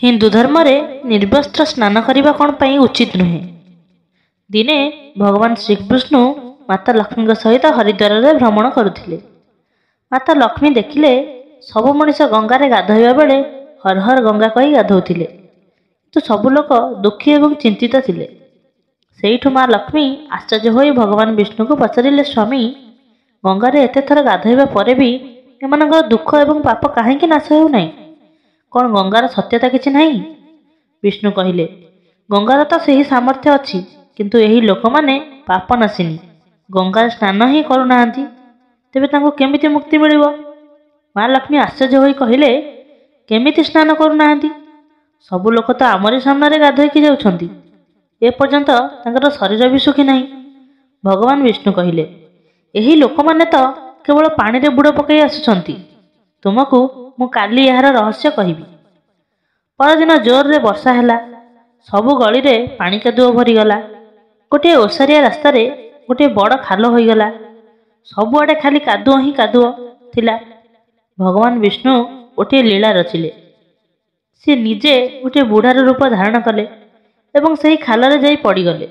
हिंदू धर्म रे निर्वस्त्र स्नान करने कौन पाई उचित नुहे। दिने भगवान श्रीकृष्ण माता लक्ष्मी सहित हरिद्वार में भ्रमण करुथिले। माता लक्ष्मी देखिले सब मनीष गंगारे गाधोइबा बेले हर हर गंगा कही गाधौथिले, तो सबु लोक दुखी एवं चिंतित थिले। सेठु माँ लक्ष्मी आश्चर्य होई भगवान विष्णु को पचारिले, स्वामी गंगारे एते थर गाधोइबा परे भी एमानकर दुख एवं पाप काहेकि नाश हेउ नाही? कौन गंगार सत्यता किछि नाही? विष्णु कहिले, गंगार तो सही सामर्थ्य अच्छी, किंतु एही लोक माने पाप नासिनी गंगार स्नान ही करुनाहांती, तेबे तांको केमिति मुक्ति मिलिबो? माँ लक्ष्मी आश्चर्य होई कहिले, केमिति स्नान करुनाहांती? सबु लोक तो आमरी सामने गाधोइकी जाउछंती, ए पर्यंत तांकर शरीर भी सुखी नाही। भगवान विष्णु कहिले, एही लोक माने तो केवल पानी रे बुड़ पकई आसुछंती, तुमको मु काली यार रहस्य कहिबी। परदिन जोर रे वर्षा हैला, सबु गली रे पानी कादुओ भरीगला। गोटे ओसारिया रास्ता रे गोटे बड़ खाल होईगला, सबुआडे खाली कादुओ ही कादुओ थिला। भगवान विष्णु गोटे लीला रचिले, सी निजे गोटे बुढ़ार रूप धारण कले एवं सही खाल रे जाई पड़ीगले।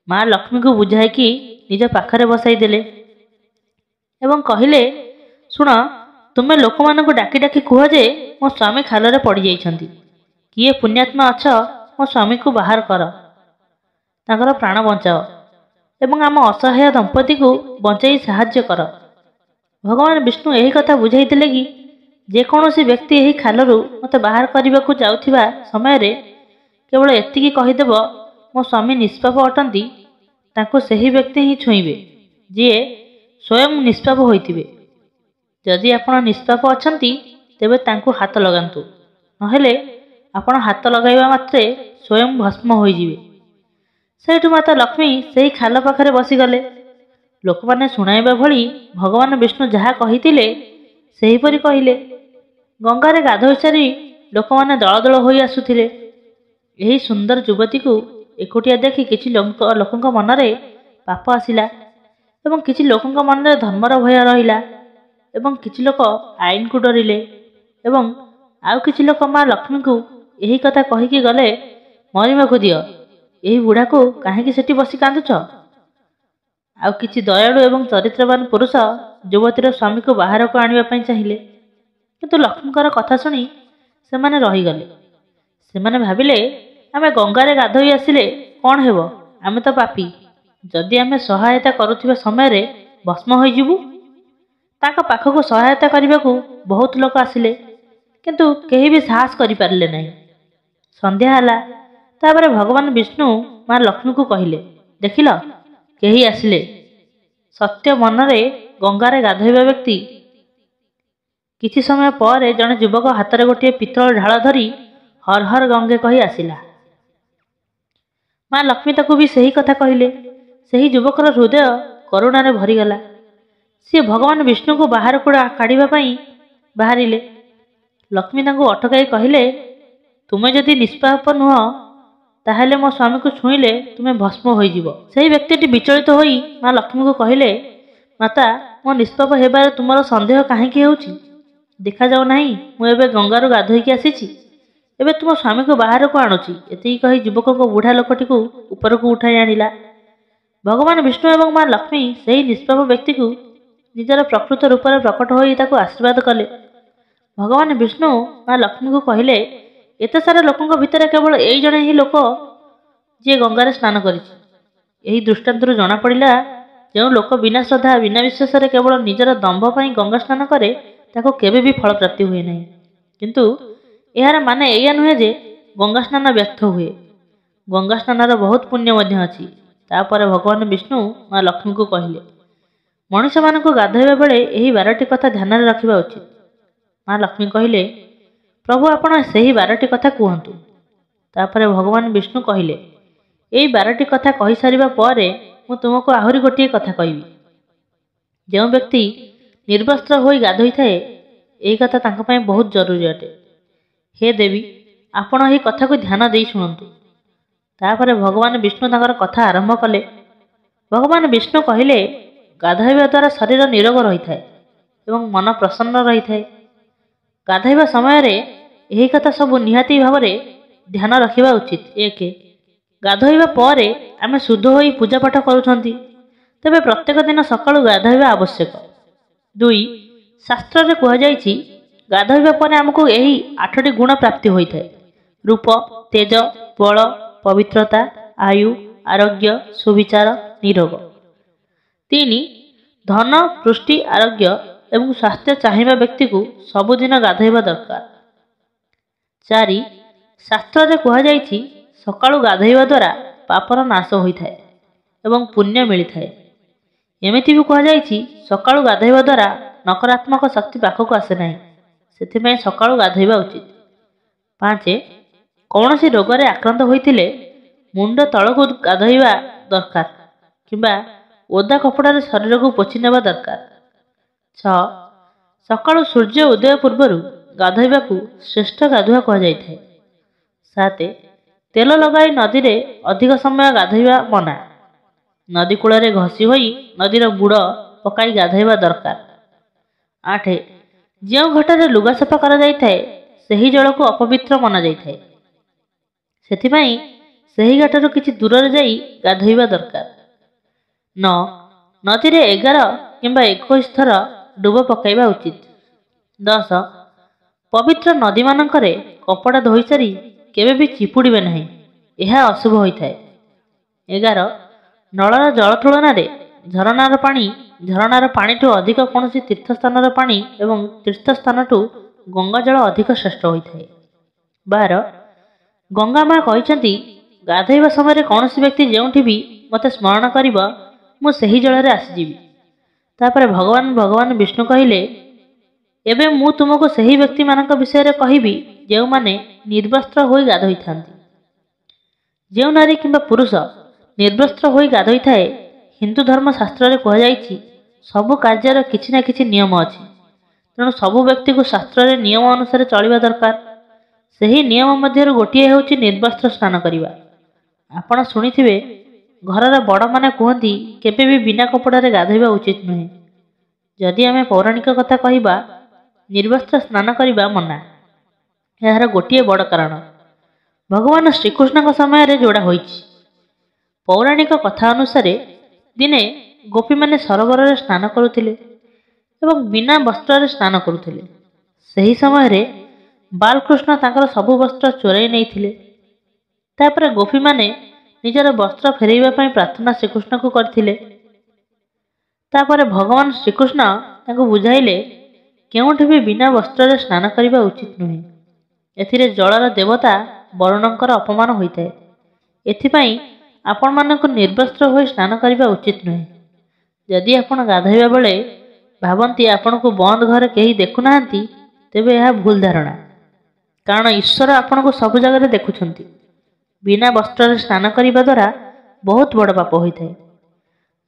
माँ लक्ष्मी को बुझाई कि निज पाखरे बसाई देले एवं कहिले, सुन तुमे लोक मानक डाकी डाकी कह जे मो स्वामी खाल रे पड़ी जाइछंती, किए पुण्यात्मा अछ मो स्वामी को बाहर कर, तांकर प्राण बंचाओ एवं आम असहाय दंपति को बंचाई साहाय्य कर। भगवान विष्णु यही कथा बुझाई दिले कि जेकोसी व्यक्ति यही खालरू मते बाहर करने को जाउथिबा समय रे केवल एतिकी कहीदेव मो स्वामी निष्पाप अटंती, तांको सही व्यक्ति ही छुईबे जी स्वयं निष्पाप होइतिबे। जदि आपण निष्पाप अछंती तेबे तांको हाथ लगांतु, नहेले आपण हाथ लगाइबा मात्रे स्वयं भस्म होइजिबे। सेठु माता लक्ष्मी सही खाल पाखरे बसीगले। लोक माने सुनाइबा भली भगवान विष्णु जहा कहितिले सेहीपरि कहिले। गंगारे गाधोई सारी लोक माने दल दल होई आसुथिले। एही सुंदर युवती को एकुटिया देखि किछि लोकंक मनरे पाप आसिला एवं किछि लोकंक मनरे धर्मर भय रहिला एवं किछि लोक आईन को डरिले एवं आउ किछि लोक माँ लक्ष्मी को यही कथा कहिकी गले, मरिमाकु दियो, एही बुढ़ा को काहेकि सेठी बसी कांदुछ? आउ किछि दयालु एवं चरित्रवान पुरुष युवतीर स्वामी को बाहर को आनिबा पई चाहिए, किंतु लक्ष्मीकर कथा शुणी सेमाने रहीगले। सेमाने भाविले, आमे गंगारे गाधोई आसिले कौन हेबो, आमे तो पापी, जदि आमे सहायता करुथिबा समय रे भस्म होई जिवु। ताका पाखको सहायता करने को बहुत लोक आसिले, किंतु केही भी साहस करि पारले नहीं। संध्या हला, तापरे भगवान विष्णु माँ लक्ष्मी को कहिले, देखिल केही आसिले, सत्य मनरे गंगारे गाधोइबा व्यक्ति। किछि समय पर जने युवक हाथ में गोटे पितल ढाल धरी हर हर गंगे कही आसिला। माँ लक्ष्मी ताकू भी सही कथा कहिले। सही युवकर हृदय करुणारे भरीगला। सी भगवान विष्णु को बाहर को काढ़ा बाहरिले। लक्ष्मी तांको अटकाई कहिले, तुमे जदि निष्पाप नुह ताहेले मो स्वामी को छुईले तुमे भस्म होइजिवो। सही व्यक्ति विचलित होई माँ लक्ष्मी को कहिले, माता मो निष्पाप हेबार तुमर संदेह काहेकि हेउछि? देखा जाऊ नहीं मु एबे गंगारू गाधोईकी आसीछि, एबे तुम स्वामी को बाहर को आणुछि। एति कही युवक को बुढ़ा लोकटी को ऊपर को उठाई आनिला। भगवान विष्णु एवं माँ लक्ष्मी सही निष्पाप व्यक्ति को निजर प्रकृत रूप में प्रकट होई ताको आशीर्वाद कले। भगवान विष्णु माँ लक्ष्मी को कहिले, एते सारा लोकंक भितर केवल एई जणे ही लोक जे गंगारे स्नान करिछि। एही दृष्टांतरू जना पड़िला, जो लोक बिना श्रद्धा बिना विश्वास केवल निजर दंभ पई गंगा स्नान करे ताको केबे भी फल प्राप्ति हुए नहीं। किंतु यार माने एया नुहे जे गंगा स्नान व्यर्थ हुए। गंगा स्नानर बहुत पुण्य मध्य अछि। तापर भगवान विष्णु माँ लक्ष्मी को कहिले, मनुष मान को गाधोइबा बेले एही 12टी कथा ध्यान में रखिबा उचित। माँ लक्ष्मी कहिले, प्रभु आपण सही 12टी कथा कहतु। तापर भगवान विष्णु कहिले, एही 12टी कथा कहि सारिबा परे मु तुमको आहुरी गोटिए कथा कहिबी। जो व्यक्ति निर्वस्त्र होई गाधोई थाए, एही कथा तांका पई बहुत जरूरी अटे। हे देवी, आपण एही कथा को ध्यान देई शुणंतु। तापर भगवान विष्णु तांकर कथा आरंभ कले। भगवान विष्णु कहिले, गाधोइबा द्वारा शरीर निरोग रही थाए एवं मन प्रसन्न रही थाए। गाधोइबा समय रे ଏହି କଥା ସବୁ ନିହାତି ଭାବରେ ଧ୍ୟାନ ରଖିବା ଉଚିତ। 1. ଗାଧୋଇବା ପରେ ଆମେ ଶୁଦ୍ଧ ହୋଇ ପୂଜାପାଠ କରୁଛନ୍ତି, ତେବେ ପ୍ରତ୍ୟେକ ଦିନ ସକାଳୁ ଗାଧୋଇବା ଆବଶ୍ୟକ। 2. ଶାସ୍ତ୍ରରେ କୁହାଯାଇଛି ଗାଧୋଇବା ପରେ ଆମକୁ ଏହି 8ଟି ଗୁଣ ପ୍ରାପ୍ତି ହୋଇଥାଏ: ରୂପ, ତେଜ, ବଳ, ପବିତ୍ରତା, ଆୟୁ, ଆରୋଗ୍ୟ, ସୁବିଚାର, ନିରୋଗ। 3. ଧନ, ପୁଷ୍ଟି, ଆରୋଗ୍ୟ ଏବଂ ସ୍ୱାସ୍ଥ୍ୟ ଚାହିଁବା ବ୍ୟକ୍ତିକୁ ସବୁଦିନ ଗାଧୋଇବା ଦରକାର। 4. ଶାସ୍ତ୍ରରେ କୁହାଯାଇଛି ସକାଳୁ ଗାଧୋଇବା ଦ୍ୱାରା ପାପର ନାଶ ହୋଇଥାଏ ଏବଂ ପୁଣ୍ୟ ମିଳିଥାଏ। ଏମିତି ବି କୁହାଯାଇଛି ସକାଳୁ ଗାଧୋଇବା ଦ୍ୱାରା ନକାରାତ୍ମକ ଶକ୍ତି ପାଖକୁ ଆସେ ନାହିଁ, ସେଥିପାଇଁ ସକାଳୁ ଗାଧୋଇବା ଉଚିତ। 5. କୌଣସି ରୋଗରେ ଆକ୍ରାନ୍ତ ହୋଇଥିଲେ ମୁଣ୍ଡ ତଳକୁ ଗାଧୋଇବା ଦରକାର କିମ୍ବା ଓଦା କପଡ଼ାରେ ଶରୀରକୁ ପୋଛି ନେବା ଦରକାର। 6. ସକାଳୁ ସୂର୍ଯ୍ୟ ଉଦୟ ପୂର୍ବରୁ ଗାଧୋଇବାକୁ ଶ୍ରେଷ୍ଠ ଗାଧୁଆ କୁହାଯାଇଥାଏ। 7. ତେଲ ଲଗାଇ ନଦୀରେ ଅଧିକ ସମୟ ଗାଧୋଇବା ମନା। ନଦୀ କୂଳରେ ଘଷି ହୋଇ ନଦୀର ବୁଡ଼ ପକାଇ ଗାଧୋଇବା ଦରକାର। 8. ଯେଉଁ ଘାଟରେ ଲୁଗା ସଫା କରାଯାଇଥାଏ ସେହି ଜଳକୁ ଅପବିତ୍ର ମନାଯାଇଥାଏ, ସେଥିପାଇଁ ସେହି ଘାଟରୁ କିଛି ଦୂରରେ ଯାଇ ଗାଧୋଇବା ଦରକାର। 9. ନଦୀରେ 11 କିମ୍ବା 21 ଥର ଡୁବ ପକାଇବା ଉଚିତ। 10. ପବିତ୍ର ନଦୀମାନଙ୍କରେ କପଡ଼ା ଧୋଇସାରି କେବେ ବି ଚିପୁଡ଼ିବେ ନାହିଁ, ଏହା ଅଶୁଭ ହୋଇଥାଏ। 11. ନଳର ଜଳ ତୁଳନାରେ ଝରଣାର ପାଣିଠୁ ଅଧିକ କୌଣସି ତୀର୍ଥସ୍ଥାନର ପାଣି ଏବଂ ତୀର୍ଥସ୍ଥାନଠୁ ଗଙ୍ଗା ଜଳ ଅଧିକ ଶ୍ରେଷ୍ଠ ହୋଇଥାଏ। 12. ଗଙ୍ଗା ମା କହିଛନ୍ତି ଗାଧୋଇବା ସମୟରେ କୌଣସି ବ୍ୟକ୍ତି ଯେଉଁଠି ବି ମୋତେ ସ୍ମରଣ କରିବ ମୁଁ ସେହି ଜଳରେ ଆସିଯିବି। ତାପରେ ଭଗବାନ ବିଷ୍ଣୁ କହିଲେ, ଏବେ ମୁଁ ତୁମକୁ ସେହି ବ୍ୟକ୍ତିମାନଙ୍କ ବିଷୟରେ କହିବି ଯେଉଁମାନେ ନିର୍ବସ୍ତ୍ର ହୋଇ ଗାଧୋଇଥାନ୍ତି। ଯେଉଁ ନାରୀ କିମ୍ବା ପୁରୁଷ ନିର୍ବସ୍ତ୍ର ହୋଇ ଗାଧୋଇଥାଏ, ହିନ୍ଦୁ ଧର୍ମଶାସ୍ତ୍ରରେ କୁହାଯାଇଛି ସବୁ କାର୍ଯ୍ୟର କିଛି ନା କିଛି ନିୟମ ଅଛି, ତେଣୁ ସବୁ ବ୍ୟକ୍ତିକୁ ଶାସ୍ତ୍ରରେ ନିୟମ ଅନୁସାରେ ଚଳିବା ଦରକାର। ସେହି ନିୟମ ମଧ୍ୟରୁ ଗୋଟିଏ ହେଉଛି ନିର୍ବସ୍ତ୍ର ସ୍ନାନ କରିବା। ଆପଣ ଶୁଣିଥିବେ ଘରର ବଡ଼ମାନେ କୁହନ୍ତି କେବେ ବି ବିନା କପଡ଼ାରେ ଗାଧୋଇବା ଉଚିତ ନୁହେଁ। ଯଦି ଆମେ ପୌରାଣିକ କଥା କହିବା, ନିର୍ବସ୍ତ୍ର ସ୍ନାନ କରିବା ମନା। ଏହାର ଗୋଟିଏ ବଡ଼ କାରଣ ଭଗବାନ ଶ୍ରୀକୃଷ୍ଣଙ୍କ ସମୟରେ ଯୋଡ଼ା ହୋଇଛି। ପୌରାଣିକ କଥା ଅନୁସାରେ ଦିନେ ଗୋପୀମାନେ ସରୋବରରେ ସ୍ନାନ କରୁଥିଲେ ଏବଂ ବିନା ବସ୍ତ୍ରରେ ସ୍ନାନ କରୁଥିଲେ। ସେହି ସମୟରେ ବାଲକୃଷ୍ଣ ତାଙ୍କର ସବୁ ବସ୍ତ୍ର ଚୋରାଇ ନେଇଥିଲେ। ତାପରେ ଗୋପୀମାନେ ନିଜର ବସ୍ତ୍ର ଫେରାଇବା ପାଇଁ ପ୍ରାର୍ଥନା ଶ୍ରୀକୃଷ୍ଣଙ୍କୁ କରିଥିଲେ। ତାପରେ ଭଗବାନ ଶ୍ରୀକୃଷ୍ଣ ତାଙ୍କୁ ବୁଝାଇଲେ କେଉଁଠି ବି ବିନା ବସ୍ତ୍ରରେ ସ୍ନାନ କରିବା ଉଚିତ ନୁହେଁ। ଏଥିରେ ଜଳର ଦେବତା ବରୁଣଙ୍କର ଅପମାନ ହୋଇଥାଏ। ଏଥିପାଇଁ ଆପଣମାନଙ୍କୁ ନିର୍ବସ୍ତ୍ର ହୋଇ ସ୍ନାନ କରିବା ଉଚିତ ନୁହେଁ। ଯଦି ଆପଣ ଗାଧୋଇବା ବେଳେ ଭାବନ୍ତି ଆପଣଙ୍କୁ ବନ୍ଦ ଘରେ କେହି ଦେଖୁନାହାନ୍ତି, ତେବେ ଏହା ଭୁଲ ଧାରଣା, କାରଣ ଈଶ୍ୱର ଆପଣଙ୍କୁ ସବୁ ଜାଗାରେ ଦେଖୁଛନ୍ତି। ବିନା ବସ୍ତ୍ରରେ ସ୍ନାନ କରିବା ଦ୍ୱାରା ବହୁତ ବଡ଼ ପାପ ହୋଇଥାଏ।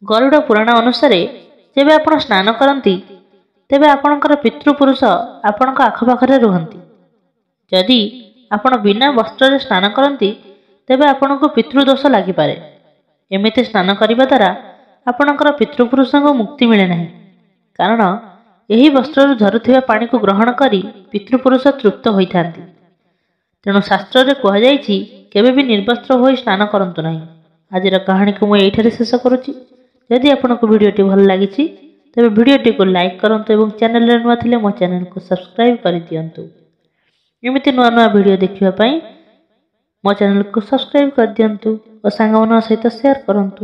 ଗରୁଡ଼ ପୁରାଣ ଅନୁସାରେ ଯେବେ ଆପଣ ସ୍ନାନ କରନ୍ତି, ତେବେ ଆପଣଙ୍କର ପିତୃପୁରୁଷ ଆପଣଙ୍କ ଆଖପାଖରେ ରୁହନ୍ତି। ଯଦି ଆପଣ ବିନା ବସ୍ତ୍ରରେ ସ୍ନାନ କରନ୍ତି, ତେବେ ଆପଣଙ୍କୁ ପିତୃଦୋଷ ଲାଗିପାରେ। ଏମିତି ସ୍ନାନ କରିବା ଦ୍ୱାରା ଆପଣଙ୍କର ପିତୃପୁରୁଷଙ୍କୁ ମୁକ୍ତି ମିଳେ ନାହିଁ, କାରଣ ଏହି ବସ୍ତ୍ରରୁ ଝରୁଥିବା ପାଣିକୁ ଗ୍ରହଣ କରି ପିତୃପୁରୁଷ ତୃପ୍ତ ହୋଇଥାନ୍ତି। ତେଣୁ ଶାସ୍ତ୍ରରେ କୁହାଯାଇଛି କେବେ ବି ନିର୍ବସ୍ତ୍ର ହୋଇ ସ୍ନାନ କରନ୍ତୁ ନାହିଁ। ଆଜିର କାହାଣୀକୁ ମୁଁ ଏଇଠାରେ ଶେଷ କରୁଛି। ଯଦି ଆପଣଙ୍କୁ ଭିଡ଼ିଓଟି ଭଲ ଲାଗିଛି ତେବେ ଭିଡ଼ିଓଟିକୁ ଲାଇକ୍ କରନ୍ତୁ ଏବଂ ଚ୍ୟାନେଲରେ ନୂଆ ଥିଲେ ମୋ ଚ୍ୟାନେଲକୁ ସବସ୍କ୍ରାଇବ୍ କରିଦିଅନ୍ତୁ। ଏମିତି ନୂଆ ନୂଆ ଭିଡ଼ିଓ ଦେଖିବା ପାଇଁ ମୋ ଚ୍ୟାନେଲକୁ ସବସ୍କ୍ରାଇବ୍ କରିଦିଅନ୍ତୁ ଓ ସାଙ୍ଗମାନଙ୍କ ସହିତ ସେୟାର କରନ୍ତୁ।